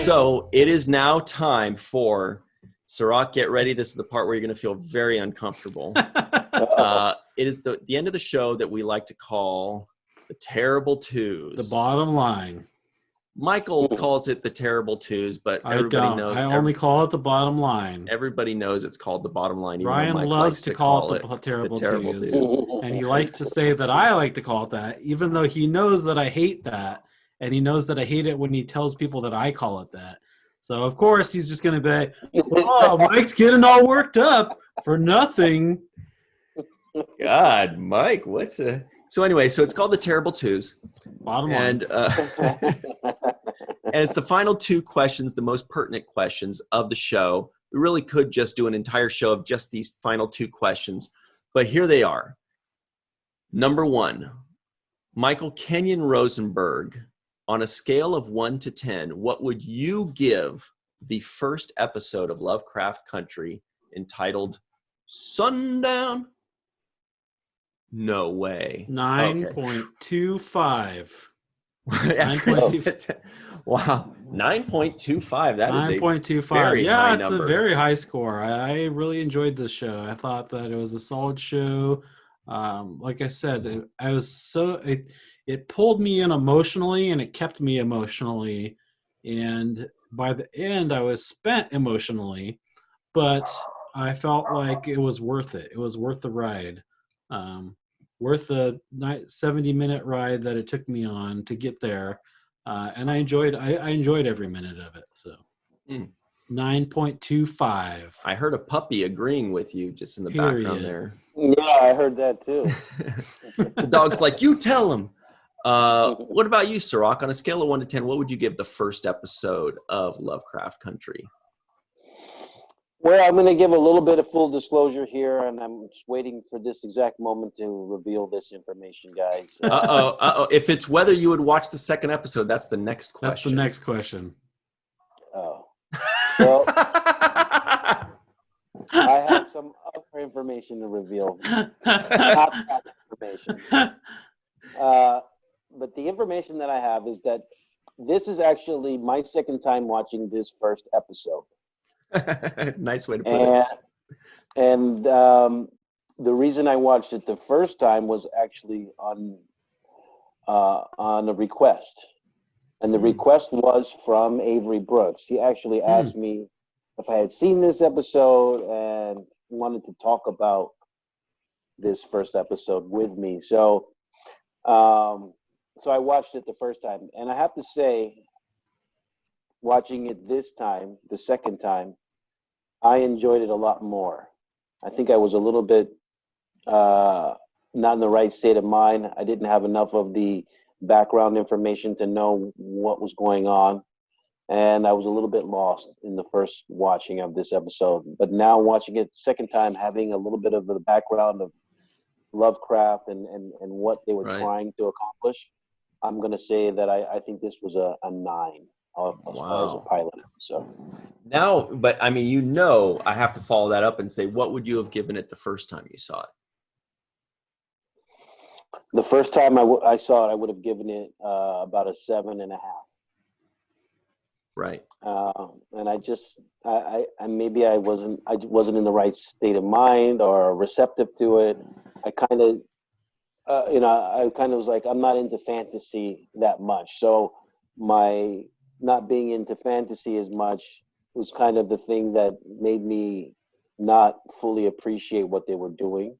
So it is now time for CIRROC. Get ready. This is the part where you're going to feel very uncomfortable. It is the end of the show that we like to call the terrible twos. The bottom line. Michael calls it the terrible twos, but everybody knows. I only call it the bottom line. Everybody knows it's called the bottom line. Ryan loves to call it the terrible twos. And he likes to say that I like to call it that, even though he knows that I hate that. And he knows that I hate it when he tells people that I call it that. So, of course, he's just going to be, oh, Mike's getting all worked up for nothing. God, Mike, what's a... So anyway, so it's called the terrible twos. Bottom line. And it's the final two questions, the most pertinent questions of the show. We really could just do an entire show of just these final two questions, but here they are. Number one, Michael Kenyon Rosenberg, on a scale of 1 to 10, what would you give the first episode of Lovecraft Country entitled Sundown? No way. 9.25. Wow, 9.25. That is 9.25. very high number. A very high score. I really enjoyed this show. I thought that it was a solid show. Like I said, it pulled me in emotionally, and it kept me emotionally. And by the end, I was spent emotionally, but I felt like it was worth it. It was worth the ride. Worth the 70-minute ride that it took me on to get there, and I enjoyed every minute of it. So 9.25. I heard a puppy agreeing with you just in the background there. Yeah, I heard that too. The dog's like, you tell him. What about you, CIRROC? On a scale of 1 to 10, what would you give the first episode of Lovecraft Country? Well, I'm going to give a little bit of full disclosure here, and I'm just waiting for this exact moment to reveal this information, guys. If it's whether you would watch the second episode, that's the next question. That's the next question. Oh. Well, I have some other information to reveal. Not that information. But the information that I have is that this is actually my second time watching this first episode. Nice way to put it. And the reason I watched it the first time was actually on a request, and the request was from Avery Brooks. He actually asked me if I had seen this episode and wanted to talk about this first episode with me. So, so I watched it the first time, and I have to say, watching it this time, the second time, I enjoyed it a lot more. I think I was a little bit not in the right state of mind. I didn't have enough of the background information to know what was going on. And I was a little bit lost in the first watching of this episode. But now watching it the second time, having a little bit of the background of Lovecraft and what they were trying to accomplish, I'm going to say that I think this was a 9 as far as a pilot episode. Now, but I mean, I have to follow that up and say, what would you have given it the first time you saw it? The first time I saw it, I would have given it about a 7.5. Right. And I maybe I wasn't in the right state of mind or receptive to it. I kind of, I kind of was like, I'm not into fantasy that much. So my not being into fantasy as much was kind of the thing that made me not fully appreciate what they were doing.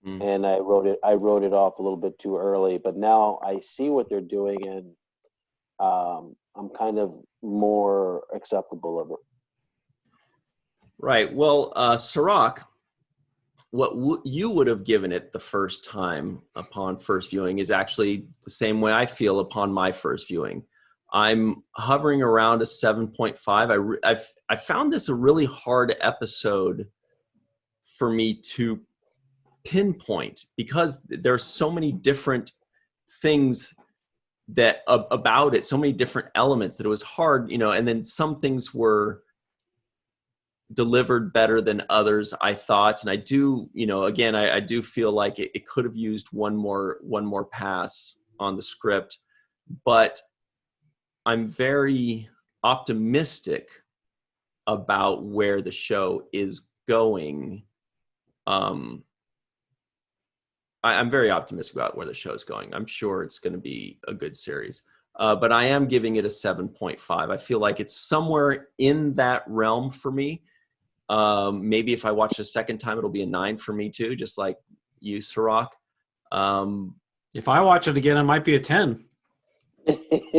And I wrote it off a little bit too early, but now I see what they're doing, and I'm kind of more acceptable of it. Right. Well, CIRROC, what you would have given it the first time upon first viewing is actually the same way I feel upon my first viewing. I'm hovering around a 7.5. I found this a really hard episode for me to pinpoint because there's so many different things that about it, so many different elements that it was hard, and then some things were delivered better than others, I thought. And I do, again, I do feel like it could have used one more pass on the script, but I'm very optimistic about where the show is going. I'm very optimistic about where the show is going. I'm sure it's going to be a good series. But I am giving it a 7.5. I feel like it's somewhere in that realm for me. Maybe if I watch the second time, it'll be a 9 for me too, just like you, CIRROC. If I watch it again, it might be a 10.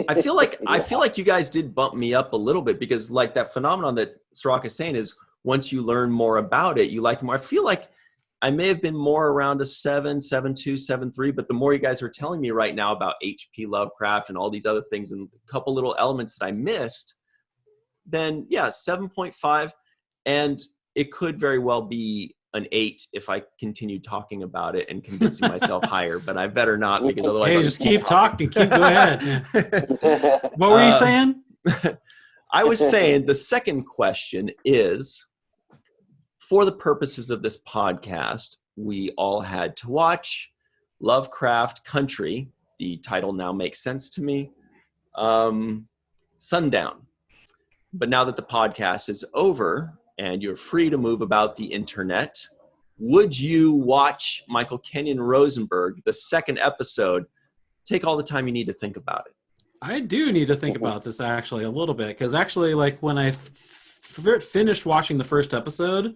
I feel like you guys did bump me up a little bit, because like that phenomenon that CIRROC is saying is once you learn more about it, you like it more. I feel like I may have been more around a 7, 7.2, 7.3, but the more you guys are telling me right now about H.P. Lovecraft and all these other things and a couple little elements that I missed, then yeah, 7.5. And it could very well be an 8 if I continue talking about it and convincing myself higher, but I better not, because otherwise Hey, just keep talking. Go ahead. What were you saying? I was saying the second question is, for the purposes of this podcast, we all had to watch Lovecraft Country. The title now makes sense to me. Sundown. But now that the podcast is over and you're free to move about the internet, would you watch Michael Kenyon Rosenberg, the second episode? Take all the time you need to think about it. I do need to think about this actually a little bit, because actually, like when I finished watching the first episode,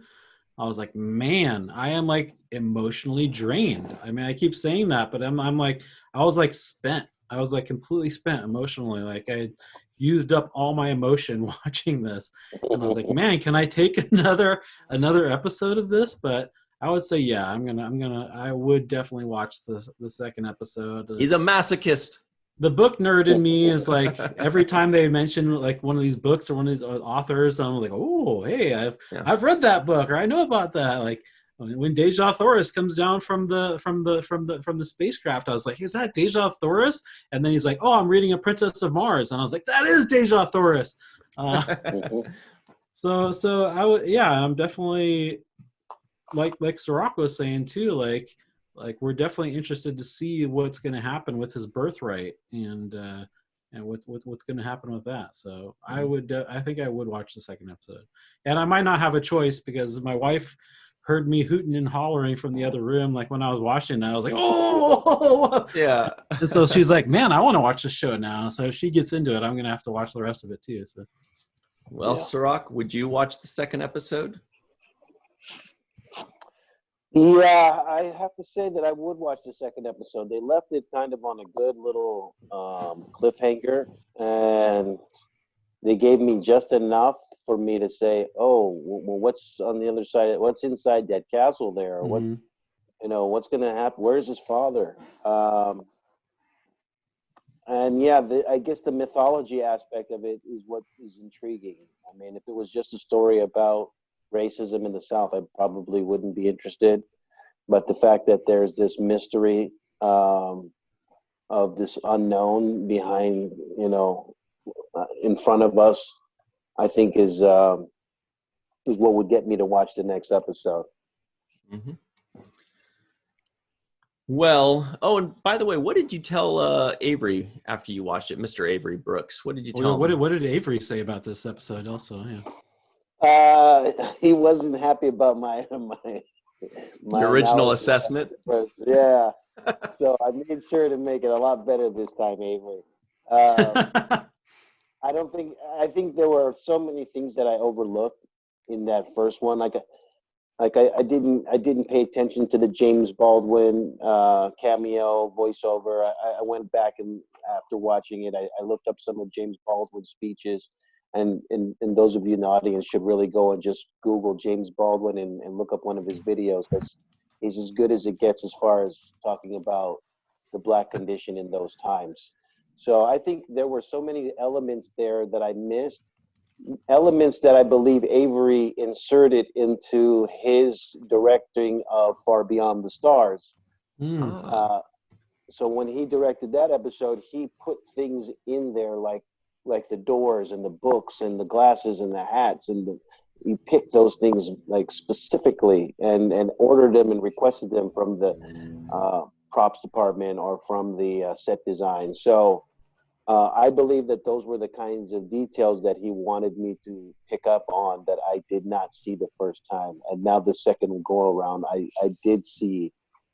I was like, man, I am like emotionally drained. I mean, I keep saying that, but I'm like, I was like spent. I was like completely spent emotionally. Like I used up all my emotion watching this, and I was like, man, can I take another episode of this? But I would say, yeah, I would definitely watch the second episode. He's a masochist. The book nerd in me is like, every time they mention like one of these books or one of these authors, I'm like, oh, hey, I've read that book, or I know about that. Like when Deja Thoris comes down from the spacecraft, I was like, is that Deja Thoris? And then he's like, oh, I'm reading A Princess of Mars, and I was like, that is Deja Thoris. So I would, yeah, I'm definitely like CIRROC was saying too, like we're definitely interested to see what's going to happen with his birthright and what's going to happen with that. So I would, I think I would watch the second episode, and I might not have a choice because my wife heard me hooting and hollering from the other room. Like when I was watching it, I was like, oh yeah. And so she's like, man, I want to watch this show now. So if she gets into it, I'm going to have to watch the rest of it too. So. Well, yeah. CIRROC, would you watch the second episode? Yeah, I have to say that I would watch the second episode. They left it kind of on a good little cliffhanger, and they gave me just enough for me to say, oh, well, what's on the other side? What's inside that castle there? What, what's going to happen? Where's his father? And yeah, I guess the mythology aspect of it is what is intriguing. I mean, if it was just a story about racism in the South, I probably wouldn't be interested. But the fact that there's this mystery of this unknown behind, in front of us, I think is what would get me to watch the next episode. Mm-hmm. Well, oh, and by the way, what did you tell Avery after you watched it, Mr. Avery Brooks? What did you tell him? What did Avery say about this episode also? Yeah. He wasn't happy about my original assessment. Yeah. So I made sure to make it a lot better this time, Avery. I think there were so many things that I overlooked in that first one. I didn't pay attention to the James Baldwin cameo voiceover. I went back, and after watching it, I looked up some of James Baldwin's speeches. And those of you in the audience should really go and just Google James Baldwin and look up one of his videos, because he's as good as it gets as far as talking about the Black condition in those times. So I think there were so many elements there that I missed, elements that I believe Avery inserted into his directing of Far Beyond the Stars. So when he directed that episode, he put things in there like the doors and the books and the glasses and the hats, and he picked those things like specifically and ordered them and requested them from the props department or from the set design. So I believe that those were the kinds of details that he wanted me to pick up on that I did not see the first time. And now the second go around, I did see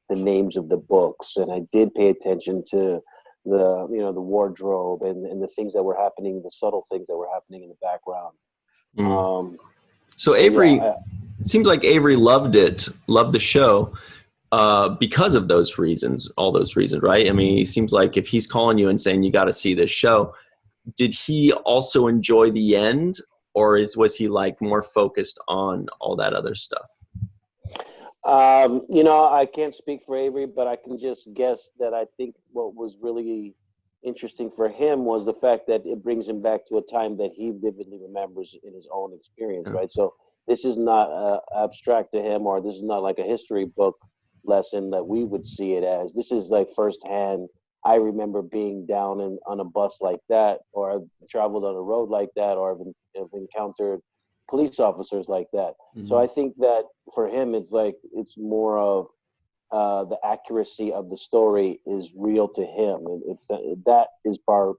the names of the books, and I did pay attention to the, you know, the wardrobe and the things that were happening, the subtle things that were happening in the background. So Avery, yeah, it seems like Avery loved the show because of those reasons, all those reasons, right? I mean, it seems like if he's calling you and saying you got to see this show, did he also enjoy the end, or was he like more focused on all that other stuff? You know, I can't speak for Avery, but I can just guess that I think what was really interesting for him was the fact that it brings him back to a time that he vividly remembers in his own experience, right? So this is not abstract to him, or this is not like a history book lesson that we would see it as. This is like firsthand. I remember being down on a bus like that, or I've traveled on a road like that, or I've encountered police officers like that. So I think that for him, it's like, it's more of the accuracy of the story is real to him, and that is part,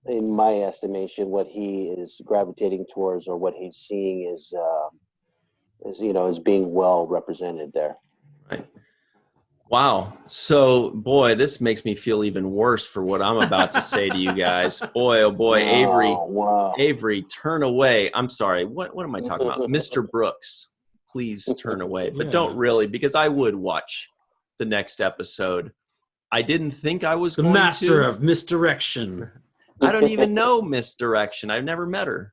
in my estimation, what he is gravitating towards, or what he's seeing is you know, is being well represented there. Right. Wow. So, boy, this makes me feel even worse for what I'm about to say to you guys. Boy, oh boy, Avery, turn away. I'm sorry. What am I talking about? Mr. Brooks, please turn away. But don't really, because I would watch the next episode. I didn't think I was going to. The master of misdirection. I don't even know misdirection. I've never met her.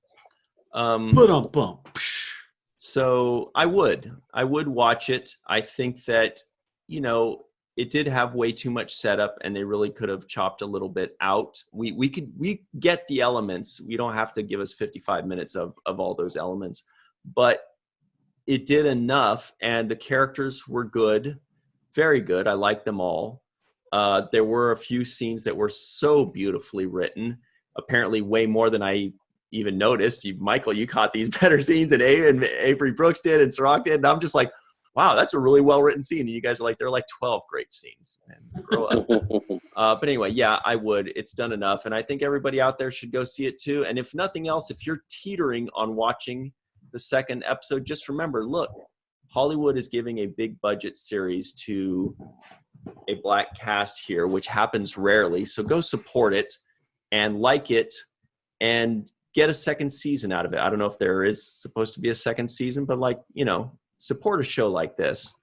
So I would watch it. I think that, you know, it did have way too much setup, and they really could have chopped a little bit out. We get the elements. We don't have to give us 55 minutes of all those elements, but it did enough, and the characters were good, very good. I liked them all. There were a few scenes that were so beautifully written, apparently way more than I even noticed. Michael, you caught these better scenes than Avery Brooks did and CIRROC did, and I'm just like, wow, that's a really well-written scene. And you guys are like, there are like 12 great scenes. And grow up. But anyway, yeah, I would. It's done enough. And I think everybody out there should go see it too. And if nothing else, if you're teetering on watching the second episode, just remember, look, Hollywood is giving a big budget series to a Black cast here, which happens rarely. So go support it and like it and get a second season out of it. I don't know if there is supposed to be a second season, but like, you know, support a show like this.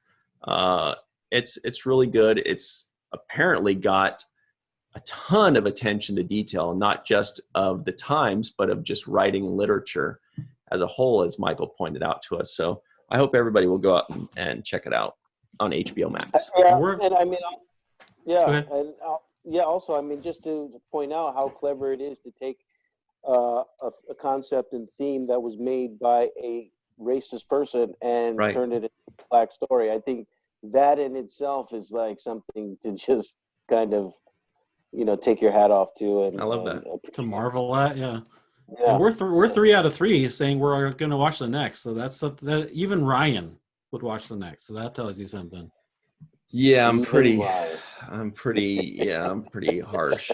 It's really good. It's apparently got a ton of attention to detail, not just of the times, but of just writing literature as a whole, as Michael pointed out to us. So I hope everybody will go out and check it out on HBO Max. Yeah, and I mean, also, I mean, just to point out how clever it is to take a concept and theme that was made by a racist person and turn it into a Black story. I think that in itself is like something to just kind of, you know, take your hat off to. And I love that. To marvel at, yeah. And we're 3 out of 3 saying we're going to watch the next. So that's something that even Ryan would watch the next. So that tells you something. Yeah, I'm pretty harsh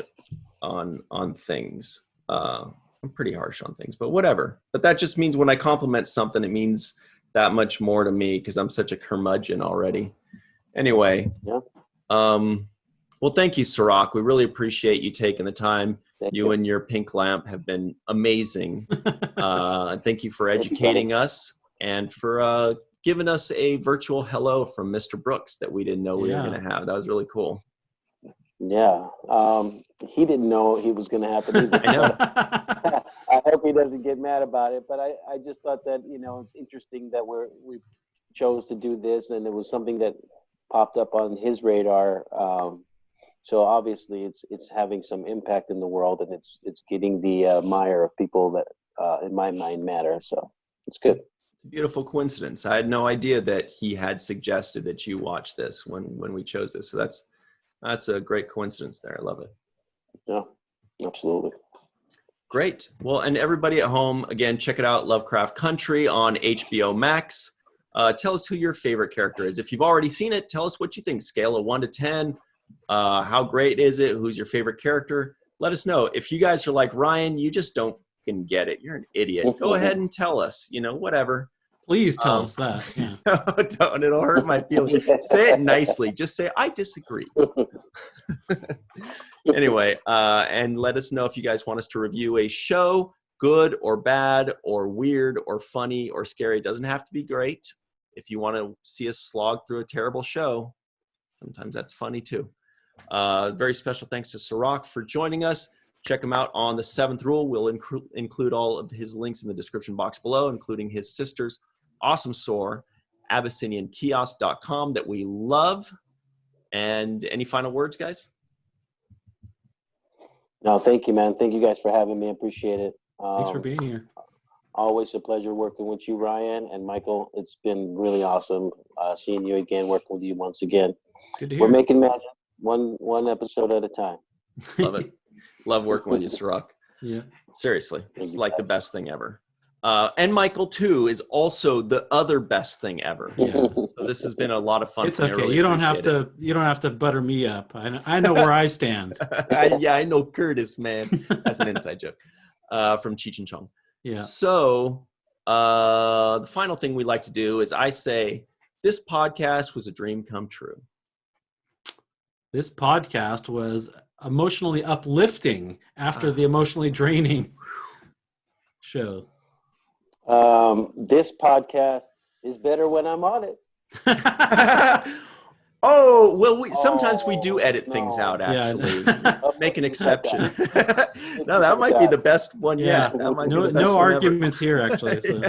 on things. I'm pretty harsh on things, but whatever. But that just means when I compliment something, it means that much more to me because I'm such a curmudgeon already. Anyway, well, thank you, CIRROC. We really appreciate you taking the time. You and your pink lamp have been amazing. Thank you for educating us and for giving us a virtual hello from Mr. Brooks that we didn't know we were going to have. That was really cool. Yeah. He didn't know he was going to happen either. I know. I hope he doesn't get mad about it, but I just thought that, you know, it's interesting that we chose to do this, and it was something that popped up on his radar. So obviously it's having some impact in the world, and it's getting the mire of people that in my mind matter. So it's good. It's a beautiful coincidence. I had no idea that he had suggested that you watch this when we chose this. So that's a great coincidence there. I love it. Yeah, absolutely. Great. Well, and everybody at home, again, check it out, Lovecraft Country on HBO Max. Tell us who your favorite character is. If you've already seen it, tell us what you think. Scale of 1 to 10. How great is it? Who's your favorite character? let us know. If you guys are like, Ryan, you just don't fucking get it. You're an idiot. Go ahead and tell us, whatever. Please tell us that. Yeah. No, don't. It'll hurt my feelings. Say it nicely. Just say, I disagree. Anyway, and let us know if you guys want us to review a show, good or bad or weird or funny or scary. It doesn't have to be great. If you want to see us slog through a terrible show, sometimes that's funny too. Very special thanks to CIRROC for joining us. Check him out on The Seventh Rule. We'll include all of his links in the description box below, including his sister's awesome store, AbyssinianKiosk.com, that we love. And any final words, guys? No, thank you, man. Thank you guys for having me. I appreciate it. Thanks for being here. Always a pleasure working with you, Ryan and Michael. It's been really awesome seeing you again, working with you once again. Good to hear. We're making magic one episode at a time. Love it. Love working with you, CIRROC. Yeah. Seriously, it's like the best thing ever. And Michael, too, is also the other best thing ever. Yeah. So this has been a lot of fun. It's okay. Really you don't have to butter me up. I know where I stand. I know Curtis, man. That's an inside joke from Cheech and Chong. Yeah. So the final thing we like to do is I say, this podcast was a dream come true. This podcast was emotionally uplifting after the emotionally draining show. This podcast is better when I'm on it. Oh, well, sometimes we do edit things out, actually. Yeah. Make an exception. No, that might be the best one yet. Yeah. That might be the best no one arguments here, actually. So.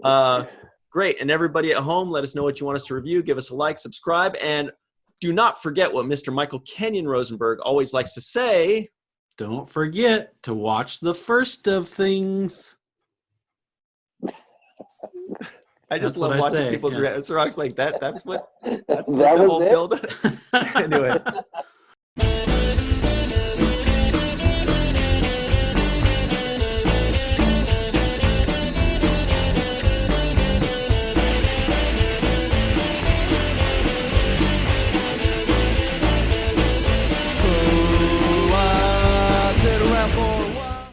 Yeah. Great. And everybody at home, let us know what you want us to review. Give us a like, subscribe, and do not forget what Mr. Michael Kenyon Rosenberg always likes to say. Don't forget to watch the first of things. I just love watching people's reactions. Like that. That's the was whole it? build. Anyway,